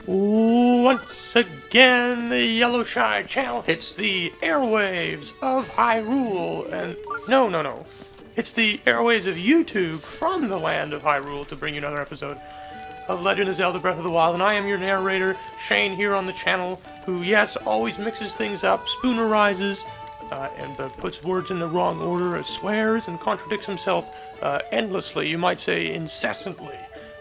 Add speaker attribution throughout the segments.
Speaker 1: Once again, the YellowShy channel hits the airwaves of Hyrule, and no. It's the airwaves of YouTube from the land of Hyrule to bring you another episode of Legend of Zelda Breath of the Wild, and I am your narrator, Shane, here on the channel, who, yes, always mixes things up, spoonerizes, and puts words in the wrong order, swears, and contradicts himself endlessly, you might say incessantly.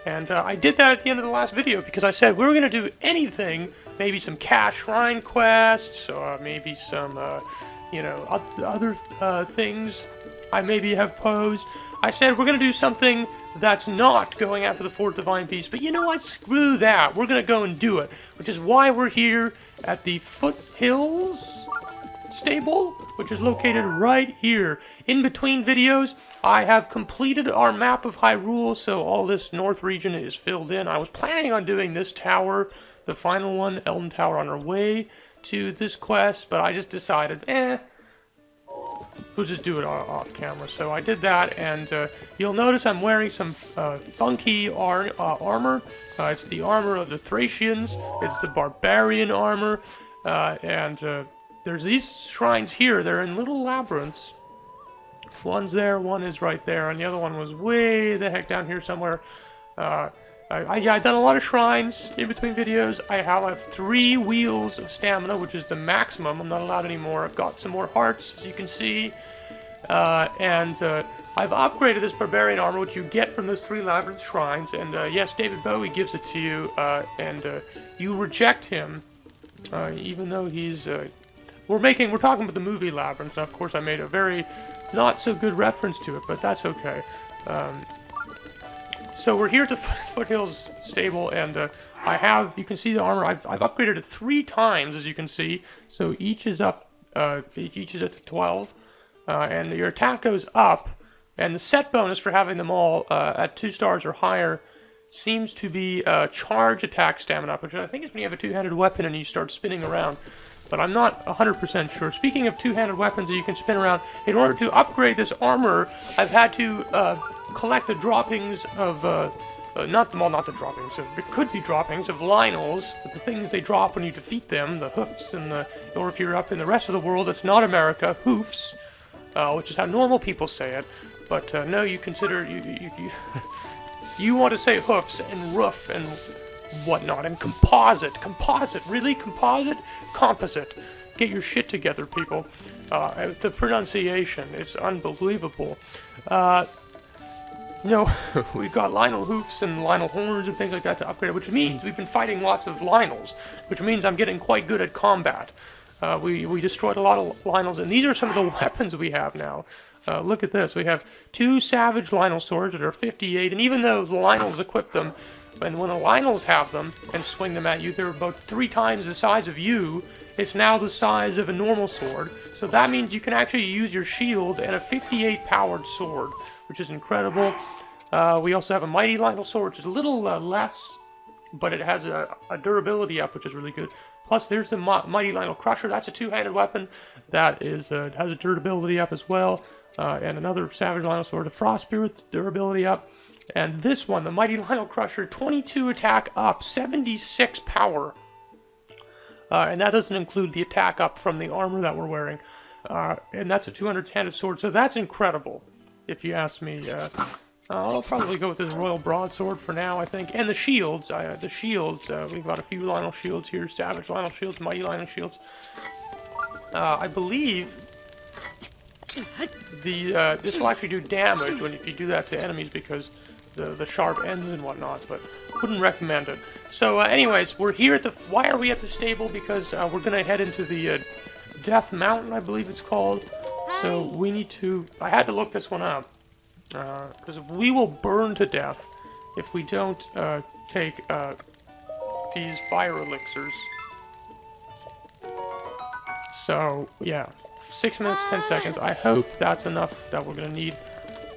Speaker 1: And I did that at the end of the last video because I said we were going to do anything, maybe some cash shrine quests, or maybe some, other things I maybe have posed. I said we're going to do something that's not going after the fourth divine beast, but you know what, screw that, we're going to go and do it, which is why we're here at the Foothills stable, which is located right here. In between videos, I have completed our map of Hyrule, so all this north region is filled in. I was planning on doing this tower, the final one, Elden Tower, on our way to this quest, but I just decided, we'll just do it off camera. So I did that, and you'll notice I'm wearing some funky armor. It's the armor of the Thracians, it's the barbarian armor, and there's these shrines here. They're in little labyrinths. One's there, one is right there, and the other one was way the heck down here somewhere. I've done a lot of shrines in between videos. I have 3 wheels of stamina, which is the maximum. I'm not allowed any more. I've got some more hearts, as you can see. And I've upgraded this barbarian armor, which you get from those 3 labyrinth shrines. And yes, David Bowie gives it to you, and you reject him, even though he's... We're talking about the movie Labyrinth, and of course I made a very not so good reference to it, but that's okay. So we're here at the Foothills stable, and you can see the armor, I've upgraded it 3 times, as you can see, so each is up, each is at 12, and your attack goes up, and the set bonus for having them all at 2 stars or higher seems to be charge attack stamina up, which I think is when you have a 2-handed weapon and you start spinning around. But I'm not 100% sure. Speaking of 2-handed weapons that you can spin around, in order to upgrade this armor, I've had to collect the droppings of, not the droppings, it could be droppings of Lynels, the things they drop when you defeat them, the hoofs, and or if you're up in the rest of the world that's not America, hoofs, which is how normal people say it. But no, you consider, you want to say hoofs and roof and whatnot, and composite, really? Composite. Get your shit together, people. The pronunciation is unbelievable. We've got Lynel hoofs and Lynel horns and things like that to upgrade, which means we've been fighting lots of Lynels, which means I'm getting quite good at combat. We destroyed a lot of Lynels, and these are some of the weapons we have now. Look at this. We have 2 Savage Lynel swords that are 58, and even though the Lynels equip them, and when the Lynels have them and swing them at you, they're about 3 times the size of you. It's now the size of a normal sword. So that means you can actually use your shield and a 58 powered sword, which is incredible. We also have a Mighty Lynel sword, which is a little less, but it has a durability up, which is really good. Plus, there's the Mighty Lynel Crusher. That's a 2-handed weapon. That is has a durability up as well. And another Savage Lynel sword, a Frost Spirit, durability up. And this one, the Mighty Lynel Crusher, 22 attack up, 76 power. And that doesn't include the attack up from the armor that we're wearing. And that's a 200-handed sword, so that's incredible, if you ask me. I'll probably go with this Royal Broadsword for now, I think. And the shields, we've got a few Lynel shields here, Savage Lynel shields, Mighty Lynel shields. I believe this will actually do damage if you do that to enemies, because the sharp ends and whatnot, but wouldn't recommend it. So anyways, we're here at why are we at the stable? Because we're gonna head into the Death Mountain, I believe it's called. So we need to, I had to look this one up, because we will burn to death if we don't take these fire elixirs. So yeah, 6 minutes, 10 seconds. I hope that's enough that we're gonna need.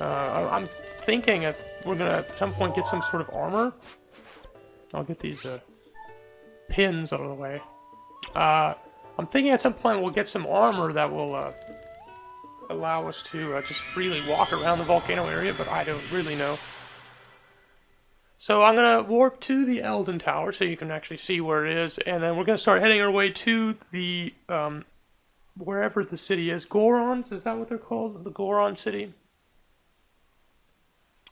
Speaker 1: I'm thinking we're gonna at some point get some sort of armor. I'll get these pins out of the way. I'm thinking at some point we'll get some armor that will allow us to just freely walk around the volcano area, but I don't really know. So I'm gonna warp to the Elden Tower so you can actually see where it is, and then we're gonna start heading our way to the wherever the city is. Gorons, is that what they're called? The Goron city.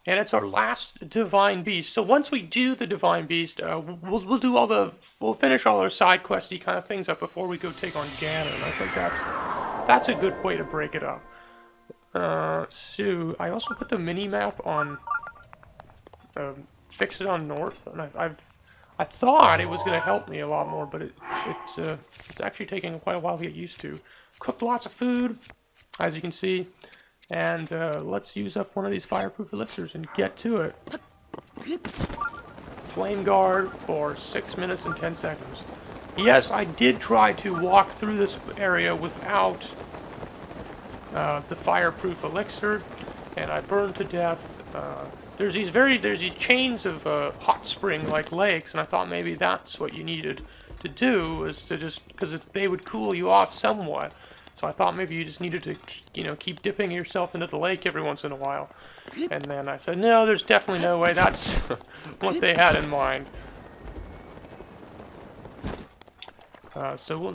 Speaker 1: And it's our last Divine Beast. So once we do the Divine Beast, we'll do we'll finish all our side questy kind of things up before we go take on Ganon. I think that's a good way to break it up. So I also put the mini map on. Fix it on North, and I thought it was going to help me a lot more, but it's actually taking quite a while to get used to. Cooked lots of food, as you can see, and let's use up one of these fireproof elixirs and get to it. Flame guard for 6 minutes and 10 seconds. Yes, I did try to walk through this area without the fireproof elixir, and I burned to death. There's these chains of hot spring-like lakes, and I thought maybe that's what you needed to do, is to just, because they would cool you off somewhat. So I thought maybe you just needed to, keep dipping yourself into the lake every once in a while. And then I said, no, there's definitely no way that's what they had in mind. So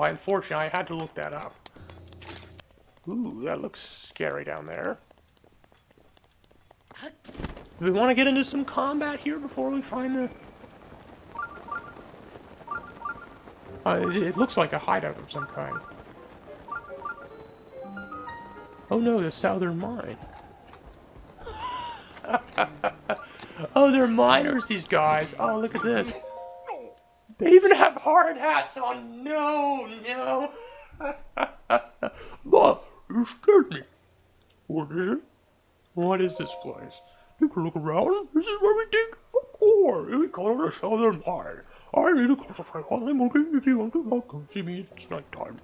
Speaker 1: unfortunately, I had to look that up. Ooh, that looks scary down there. Do we want to get into some combat here before we find the... it looks like a hideout of some kind. Oh no, the Southern Mine. Oh, they're miners, these guys. Oh, look at this. They even have hard hats on. No, no. Bah, you scared me. What is it? What is this place? You can look around. This is where we dig for ore. We call it a Southern Mine. I need to concentrate while I'm working. If you want to come see me, it's nighttime.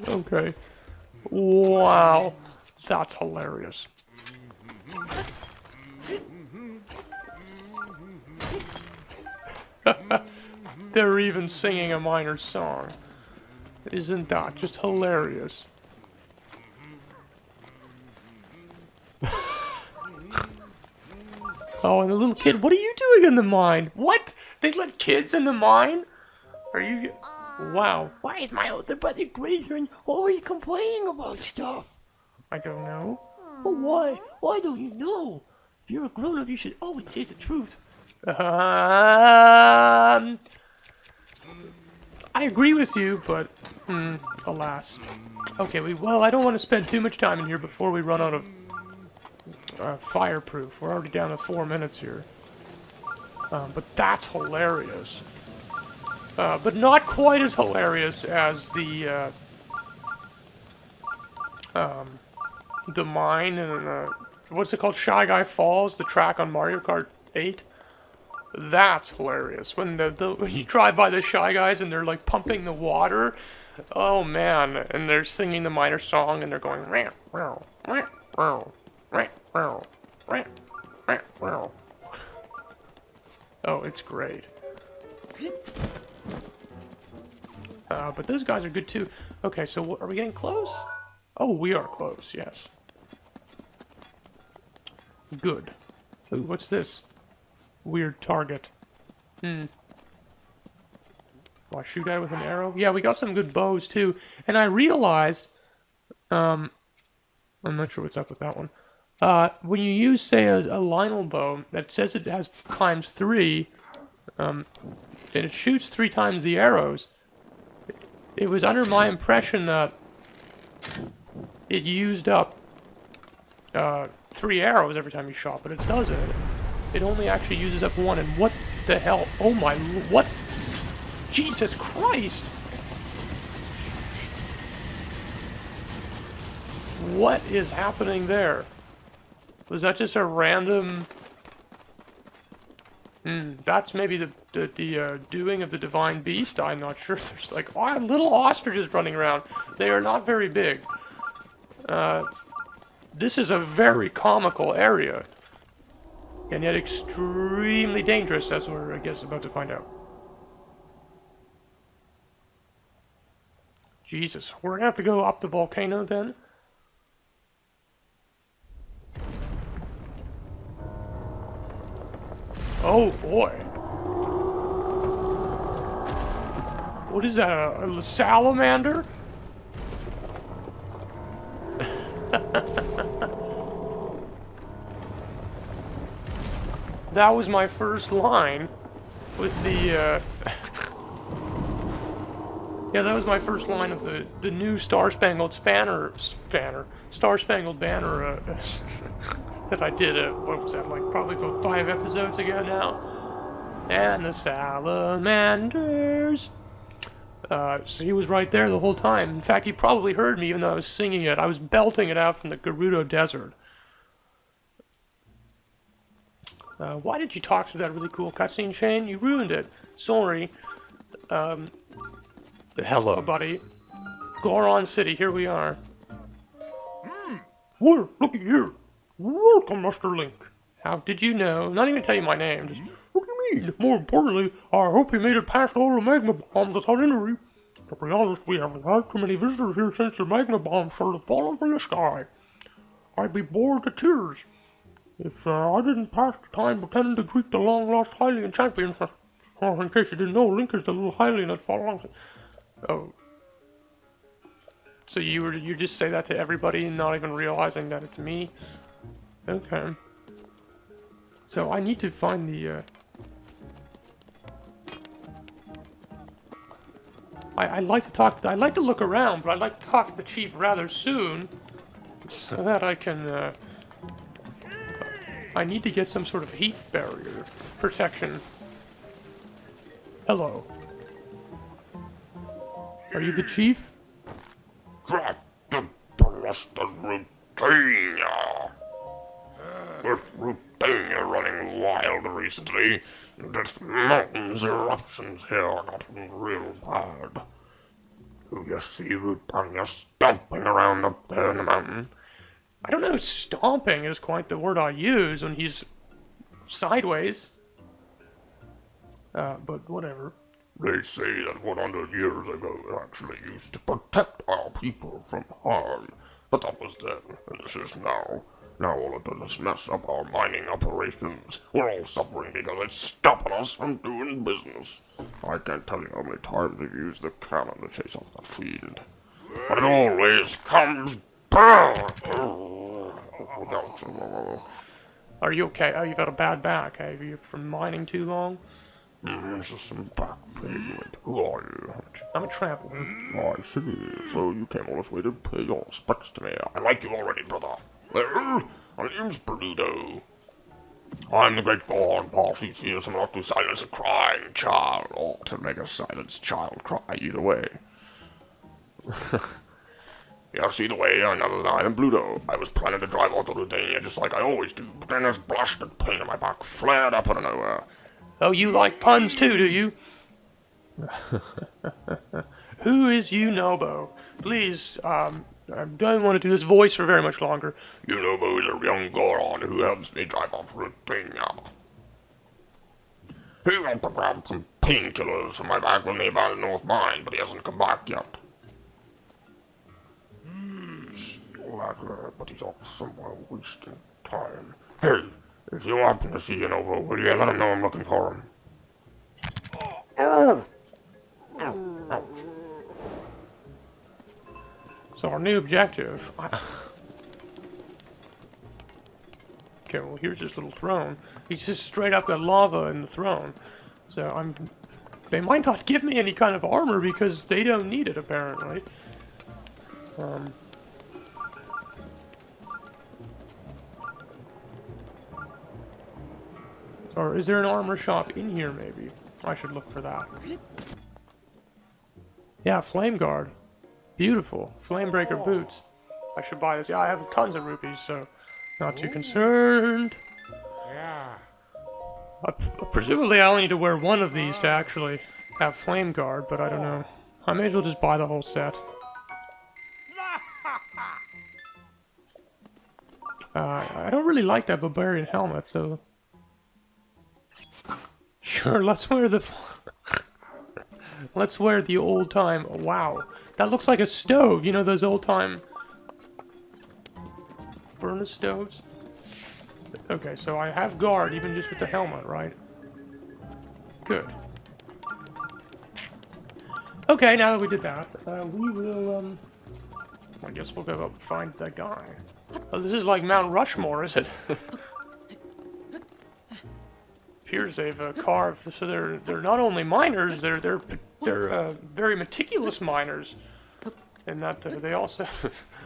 Speaker 1: Okay. Wow. That's hilarious. They're even singing a miner song. Isn't that just hilarious? Oh, and the little kid, what are you doing in the mine? What? They let kids in the mine? Are you... Wow. Why is my older brother greater and always complaining about stuff? I don't know. But why? Why don't you know? If you're a grown-up, you should always say the truth. I agree with you, but... alas. Okay, well, I don't want to spend too much time in here before we run out of... fireproof. We're already down to 4 minutes here. But that's hilarious. But not quite as hilarious as the mine and what's it called? Shy Guy Falls, the track on Mario Kart 8. That's hilarious. When when you drive by the Shy Guys and they're like pumping the water. Oh man, and they're singing the miner song and they're going rah, rah, rah, rah, rah, rah, rah, rah, rah. Oh, it's great. But those guys are good too. Okay, so are we getting close? Oh, we are close, yes. Good. Ooh, what's this? Weird target. Do I shoot at it with an arrow? Yeah, we got some good bows too. And I realized, I'm not sure what's up with that one. When you use, say, a Lionel bow that says it has ×3, and it shoots 3 times the arrows, it was under my impression that it used up 3 arrows every time you shot, but it doesn't. It only actually uses up 1, and what the hell? Oh my, what? Jesus Christ! What is happening there? Was that just a random... that's maybe the doing of the Divine Beast? I'm not sure. There's like little ostriches running around. They are not very big. This is a very comical area. And yet extremely dangerous, as we're, I guess, about to find out. Jesus, we're gonna have to go up the volcano then? Oh boy. What is that, a salamander? That was my first line with the, yeah, that was my first line of the new Star-Spangled Banner, Star-Spangled Banner, that I did, what was that, like, probably about 5 episodes ago now? And the salamanders. So he was right there the whole time. In fact, he probably heard me even though I was singing it. I was belting it out from the Gerudo Desert. Why did you talk to that really cool cutscene, Shane? You ruined it. Sorry. Hello, buddy. Goron City, here we are. Whoa, looky here. Welcome, Mr. Link. How did you know? Not even tell you my name. Just, what do you mean? More importantly, I hope you made it past all the magma bombs without injury. To be honest, we haven't had too many visitors here since the magma bombs started falling from the sky. I'd be bored to tears if I didn't pass the time pretending to greet the long-lost Hylian champion. Oh, in case you didn't know, Link is the little Hylian that fought along. Oh. So you just say that to everybody and not even realizing that it's me? Okay. So I need to find the, I'd like to look around, but I'd like to talk to the chief rather soon, so that I can, I need to get some sort of heat barrier protection. Hello. Are you the chief?
Speaker 2: Drat the blessed Rutania! With Rutania running wild recently, this mountain's eruptions here got real bad. Do you see Rutania stomping around up there in the mountain?
Speaker 1: I don't know if stomping is quite the word I use when he's sideways. But whatever.
Speaker 2: They say that 100 years ago it actually used to protect our people from harm. But that was then, and this is now. Now all it does is mess up our mining operations. We're all suffering because it's stopping us from doing business. I can't tell you how many times we've used the cannon to chase off that fiend. But it always comes back!
Speaker 1: Are you okay? Oh, you got a bad back. Have you from mining too long?
Speaker 2: It's just some back pain. Who are you?
Speaker 1: I'm a traveler.
Speaker 2: I see. So you came all this way to pay your respects to me. I like you already, brother. Well, my name's Bruto. I'm the great Goron boss who's here not to silence a crying child, or to make a silenced child cry, either way. Yeah, see the way, another line of Bluto. I was planning to drive out to Rudania just like I always do, but then this blasted pain in my back flared up out of nowhere.
Speaker 1: Oh, you like puns too, do you? Who is Yunobo? Please, I don't want to do this voice for very much longer.
Speaker 2: Yunobo is a young Goron who helps me drive off Rutania. He went to grab some painkillers from my back when they abandoned North Mine, but he hasn't come back yet. But he's off somewhere wasting time. Hey, if you happen to see Yunobo, will you let him know I'm looking for him? Oh! Ouch.
Speaker 1: So our new objective... Okay, well here's this little throne. He's just straight up got lava in the throne. So they might not give me any kind of armor because they don't need it apparently. Or is there an armor shop in here maybe? I should look for that. Yeah, Flame Guard. Beautiful. Flamebreaker boots. I should buy this. Yeah, I have tons of rupees, so not too concerned.
Speaker 3: Yeah.
Speaker 1: Presumably I only need to wear one of these to actually have Flame Guard, but I don't know. I may as well just buy the whole set. I don't really like that barbarian helmet, so... Sure, let's wear the... Let's wear the old-time... Wow, that looks like a stove. You know those old-time... furnace stoves? Okay, so I have guard even just with the helmet, right? Good. Okay, now that we did that, we will, I guess we'll go up and find that guy. Oh, this is like Mount Rushmore, is it? Appears they've carved, so they're not only miners, they're very meticulous miners, and that they also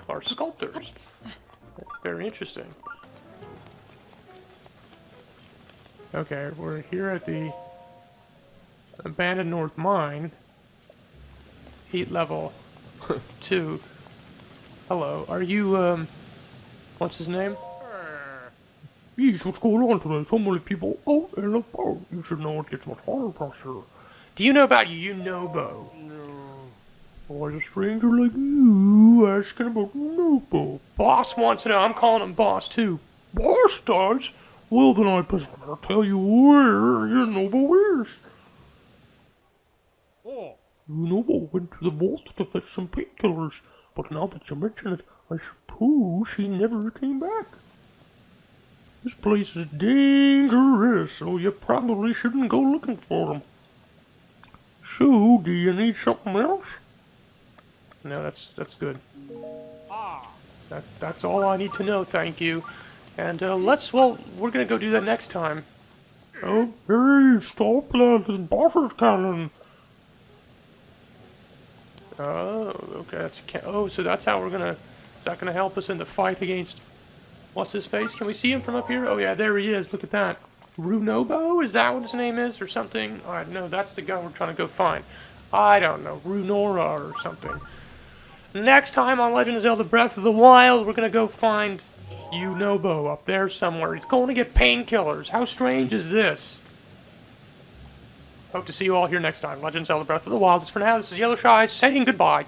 Speaker 1: are sculptors. Very interesting. Okay, we're here at the abandoned North Mine. Heat level 2. Hello, are you, what's his name? Yes, what's going on today? So many people out and about. You should know it gets much harder past here. Do you know about Yunobo? No. Why, a stranger like you asking about Yunobo? Boss wants to know. I'm calling him Boss, too. Boss does? Well, then I better tell you where Yunobo is. Yunobo went to the vault to fetch some painkillers, but now that you mention it, I suppose he never came back. This place is dangerous, so you probably shouldn't go looking for him. So, do you need something else? No, that's good. That's all I need to know, thank you. And we're gonna go do that next time. Oh, hey, stop that, this boss is coming. Oh, okay, so that's how is that gonna help us in the fight against, what's his face? Can we see him from up here? Oh yeah, there he is, look at that. Runobo, is that what his name is, or something? Alright, no, that's the guy we're trying to go find. I don't know, Runora or something. Next time on Legend of Zelda Breath of the Wild, we're gonna go find Yunobo up there somewhere. He's going to get painkillers. How strange is this? Hope to see you all here next time. Legend of Zelda Breath of the Wild is for now. This is YellowShy saying goodbye.